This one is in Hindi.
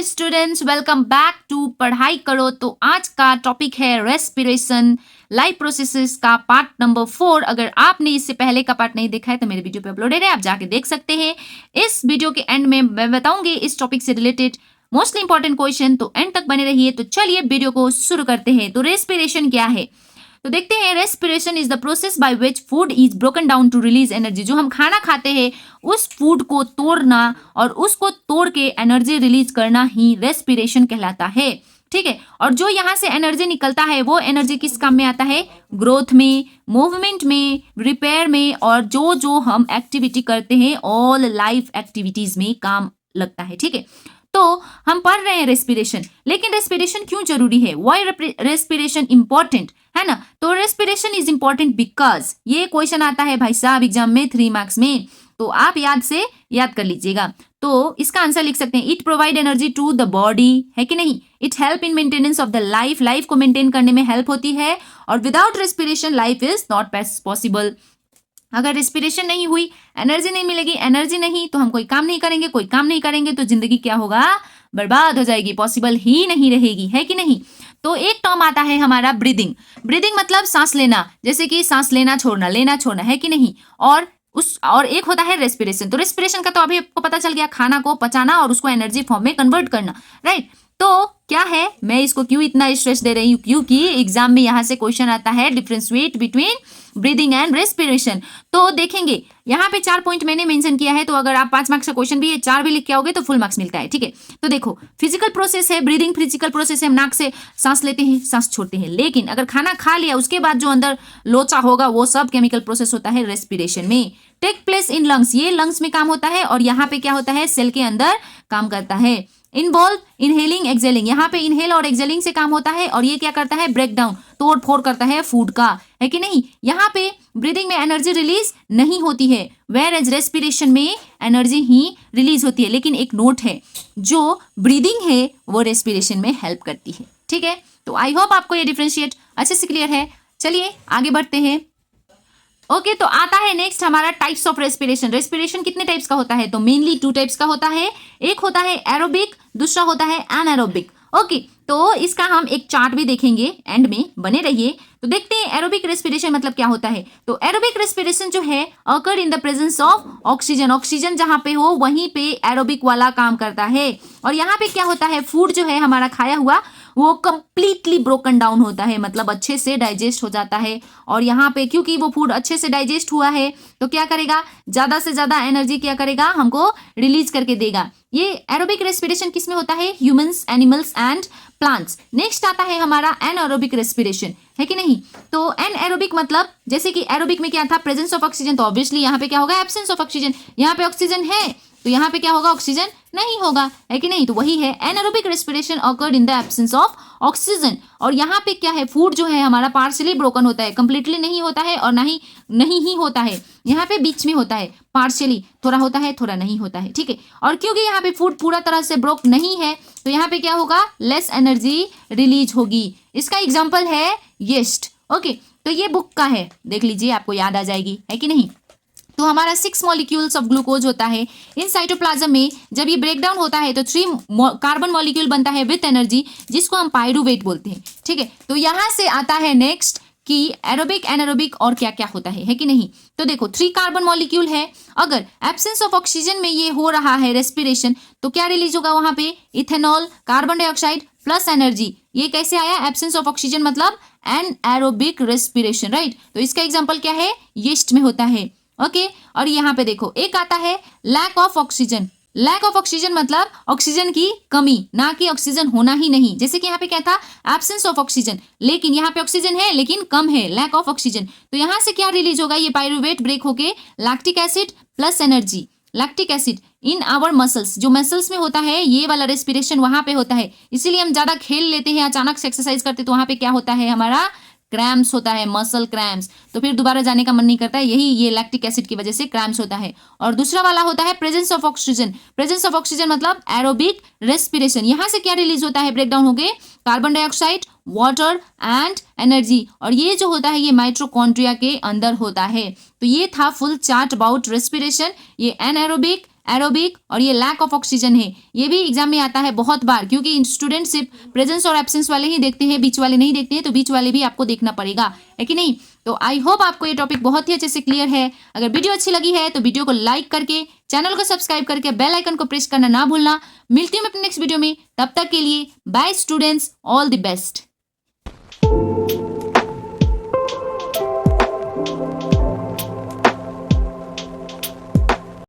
स्टूडेंट्स, वेलकम बैक टू पढ़ाई करो। तो आज का टॉपिक है रेस्पिरेशन लाइफ प्रोसेसेस का पार्ट नंबर 4। अगर आपने इससे पहले का पार्ट नहीं देखा है तो मेरे वीडियो पे अपलोडेड है, आप जाके देख सकते हैं। इस वीडियो के एंड में मैं बताऊंगी इस टॉपिक से रिलेटेड मोस्ट इंपॉर्टेंट क्वेश्चन, तो एंड तक बने रहिए। तो चलिए वीडियो को शुरू करते हैं। तो रेस्पिरेशन क्या है तो देखते हैं। Respiration is the process by which food is broken down to release energy. जो हम खाना खाते हैं उस फूड को तोड़ना और उसको तोड़ के एनर्जी रिलीज करना ही रेस्पिरेशन कहलाता है। ठीक है, और जो यहाँ से एनर्जी निकलता है वो एनर्जी किस काम में आता है? ग्रोथ में, मूवमेंट में, रिपेयर में, और जो जो हम एक्टिविटी करते हैं ऑल लाइफ एक्टिविटीज में काम लगता है। ठीक है, तो हम पढ़ रहे हैं रेस्पिरेशन, लेकिन रेस्पिरेशन क्यों जरूरी है? व्हाई रेस्पिरेशन इंपॉर्टेंट है ना? तो रेस्पिरेशन इज इंपॉर्टेंट बिकॉज ये क्वेश्चन आता है भाई साहब एग्जाम में 3 मार्क्स में, तो आप याद कर लीजिएगा। तो इसका आंसर लिख सकते हैं, it provide energy to the body, है कि नहीं? It help in maintenance of the life को मेंटेन करने में हेल्प होती है, और without respiration life is not possible. अगर रेस्पिरेशन नहीं हुई, एनर्जी नहीं मिलेगी, एनर्जी नहीं तो हम कोई काम नहीं करेंगे तो जिंदगी क्या होगा? बर्बाद हो जाएगी, पॉसिबल ही नहीं रहेगी, है कि नहीं? तो एक टर्म आता है हमारा ब्रीदिंग। ब्रीदिंग मतलब सांस लेना, जैसे कि सांस लेना छोड़ना, है कि नहीं? और एक होता है रेस्पिरेशन। तो रेस्पिरेशन का तो अभी आपको पता चल गया, खाना को पचाना और उसको एनर्जी फॉर्म में कन्वर्ट करना, राइट? तो क्या है, मैं इसको क्यों इतना स्ट्रेस दे रही हूँ? क्योंकि एग्जाम में यहाँ से क्वेश्चन आता है differentiate between breathing and respiration. तो देखेंगे यहाँ पे 4 पॉइंट मैंने मेंशन किया है, तो अगर आप 5 मार्क्स का क्वेश्चन भी है 4 भी लिख के आओगे तो फुल मार्क्स मिलता है। ठीक है, तो देखो फिजिकल प्रोसेस है ब्रीदिंग, फिजिकल प्रोसेस है, हम नाक से सांस लेते हैं, सांस छोड़ते हैं। लेकिन अगर खाना खा लिया उसके बाद जो अंदर लोचा होगा वो सब केमिकल प्रोसेस होता है रेस्पिरेशन में। टेक प्लेस इन लंग्स, ये लंग्स में काम होता है, और यहाँ पे क्या होता है? सेल के अंदर काम करता है। इन्वॉल्व इनहेलिंग एक्सेलिंग, यहाँ पे इनहेल और एक्सेलिंग से काम होता है, और ये क्या करता है? ब्रेक डाउन, तोड़ फोड़ करता है फूड का, है कि नहीं? यहाँ पे ब्रीदिंग में एनर्जी रिलीज नहीं होती है, वेयर एज रेस्पिरेशन में एनर्जी ही रिलीज होती है। लेकिन एक नोट है, जो ब्रीदिंग है वो रेस्पिरेशन में हेल्प करती है। ठीक है, तो आई होप आपको ये डिफरेंशिएट अच्छे से क्लियर है। चलिए आगे बढ़ते हैं। ओके, तो आता है नेक्स्ट हमारा टाइप्स ऑफ रेस्पिरेशन। रेस्पिरेशन कितने टाइप्स का होता है? तो मेनली 2 टाइप्स का होता है। एक होता है एरोबिक, दूसरा होता है एनारोबिक। ओके, तो इसका हम एक चार्ट भी देखेंगे, एंड में बने रहिए। तो देखते हैं एरोबिक रेस्पिरेशन मतलब क्या होता है। तो एरोबिक रेस्पिरेशन जो है occur in the presence of oxygen, oxygen जहां पे हो वहीं पे एरोबिक वाला काम करता है। और यहाँ पे क्या होता है? फूड जो है हमारा खाया हुआ वो कंप्लीटली ब्रोकन डाउन होता है, मतलब अच्छे से डाइजेस्ट हो जाता है। और यहाँ पे क्योंकि वो फूड अच्छे से डाइजेस्ट हुआ है तो क्या करेगा? ज्यादा से ज्यादा एनर्जी क्या करेगा? हमको रिलीज करके देगा। ये एरोबिक रेस्पिरेशन किस में होता है? Humans, animals and plants. Next आता है हमारा एनएरोबिक रेस्पिरेशन, है कि नहीं? तो एनएरोबिक मतलब जैसे कि एरोबिक में क्या था? प्रेजेंस ऑफ ऑक्सीजन, तो ऑब्वियसली यहाँ पे क्या होगा? Absence of oxygen. यहाँ पे ऑक्सीजन है तो यहाँ पे क्या होगा? ऑक्सीजन नहीं होगा, है कि नहीं? तो वही है anaerobic respiration occurred in the absence of oxygen. और यहाँ पे क्या है? फूड जो है हमारा पार्शियली ब्रोकन होता है, कंप्लीटली नहीं होता है, और नहीं ही होता है। यहाँ पे बीच में होता है, पार्शियली, थोड़ा होता है थोड़ा नहीं होता है। ठीक है, और क्योंकि यहाँ पे फूड पूरा तरह से ब्रोक नहीं है तो यहाँ पे क्या होगा? लेस एनर्जी रिलीज होगी। इसका एग्जाम्पल है यीस्ट। ओके, तो ये बुक का है, देख लीजिए, आपको याद आ जाएगी, है कि नहीं? तो हमारा 6 मॉलिक्यूल्स ऑफ ग्लूकोज होता है इन साइटोप्लाज्म में। जब ये ब्रेक डाउन होता है तो 3 कार्बन मॉलिक्यूल बनता है विथ एनर्जी, जिसको हम पायरूवेट बोलते हैं। ठीक है, तो यहाँ से आता है नेक्स्ट कि एरोबिक, एनारोबिक और क्या क्या होता है कि नहीं? तो देखो 3 कार्बन मॉलिक्यूल है, अगर एब्सेंस ऑफ ऑक्सीजन में ये हो रहा है रेस्पिरेशन तो क्या रिलीज होगा वहां पे? Ethanol, carbon dioxide plus energy. ये कैसे आया? एब्सेंस ऑफ ऑक्सीजन मतलब एनएरोबिक रेस्पिरेशन, राइट? तो इसका एग्जाम्पल क्या है? यीस्ट में होता है। ओके, और यहाँ पे देखो एक आता है lack of oxygen. Lack of oxygen मतलब ऑक्सीजन की कमी, ना कि ऑक्सीजन होना ही नहीं। जैसे कि यहाँ पे क्या था? एब्सेंस ऑफ ऑक्सीजन, लेकिन यहाँ पे ऑक्सीजन है लेकिन कम है, लैक ऑफ ऑक्सीजन। तो यहाँ से क्या रिलीज होगा? ये पायरूवेट ब्रेक होके lactic acid plus energy. Lactic acid in our muscles, जो मसल्स में होता है ये वाला रेस्पिरेशन वहां पे होता है। इसीलिए हम ज्यादा खेल लेते हैं, अचानक से एक्सरसाइज करते तो वहां पे क्या होता है? हमारा क्रैम्स होता है, मसल क्रैम्स, तो फिर दोबारा जाने का मन नहीं करता है। यही ये लैक्टिक एसिड की वजह से क्रैम्स होता है। और दूसरा वाला होता है presence of oxygen. Presence of oxygen मतलब एरोबिक रेस्पिरेशन। यहाँ से क्या रिलीज होता है? ब्रेकडाउन हो गए carbon dioxide, water and energy, और ये जो होता है ये माइटोकॉन्ड्रिया के अंदर होता है। तो ये था फुल चार्ट अबाउट रेस्पिरेशन। ये एनारोबिक, एरोबिक और ये लैक ऑफ ऑक्सीजन है। ये भी एग्जाम में आता है बहुत बार, क्योंकि स्टूडेंट सिर्फ प्रेजेंस और एब्सेंस वाले ही देखते हैं, बीच वाले नहीं देखते हैं, तो बीच वाले भी आपको देखना पड़ेगा, है कि नहीं। तो आई होप आपको ये टॉपिक बहुत ही अच्छे से क्लियर है। अगर वीडियो अच्छी लगी है तो वीडियो को लाइक करके, चैनल को सब्सक्राइब करके बेल आइकन को प्रेस करना ना भूलना। मिलती हूँ मैं अपने नेक्स्ट वीडियो में, तब तक के लिए bye students, all the best.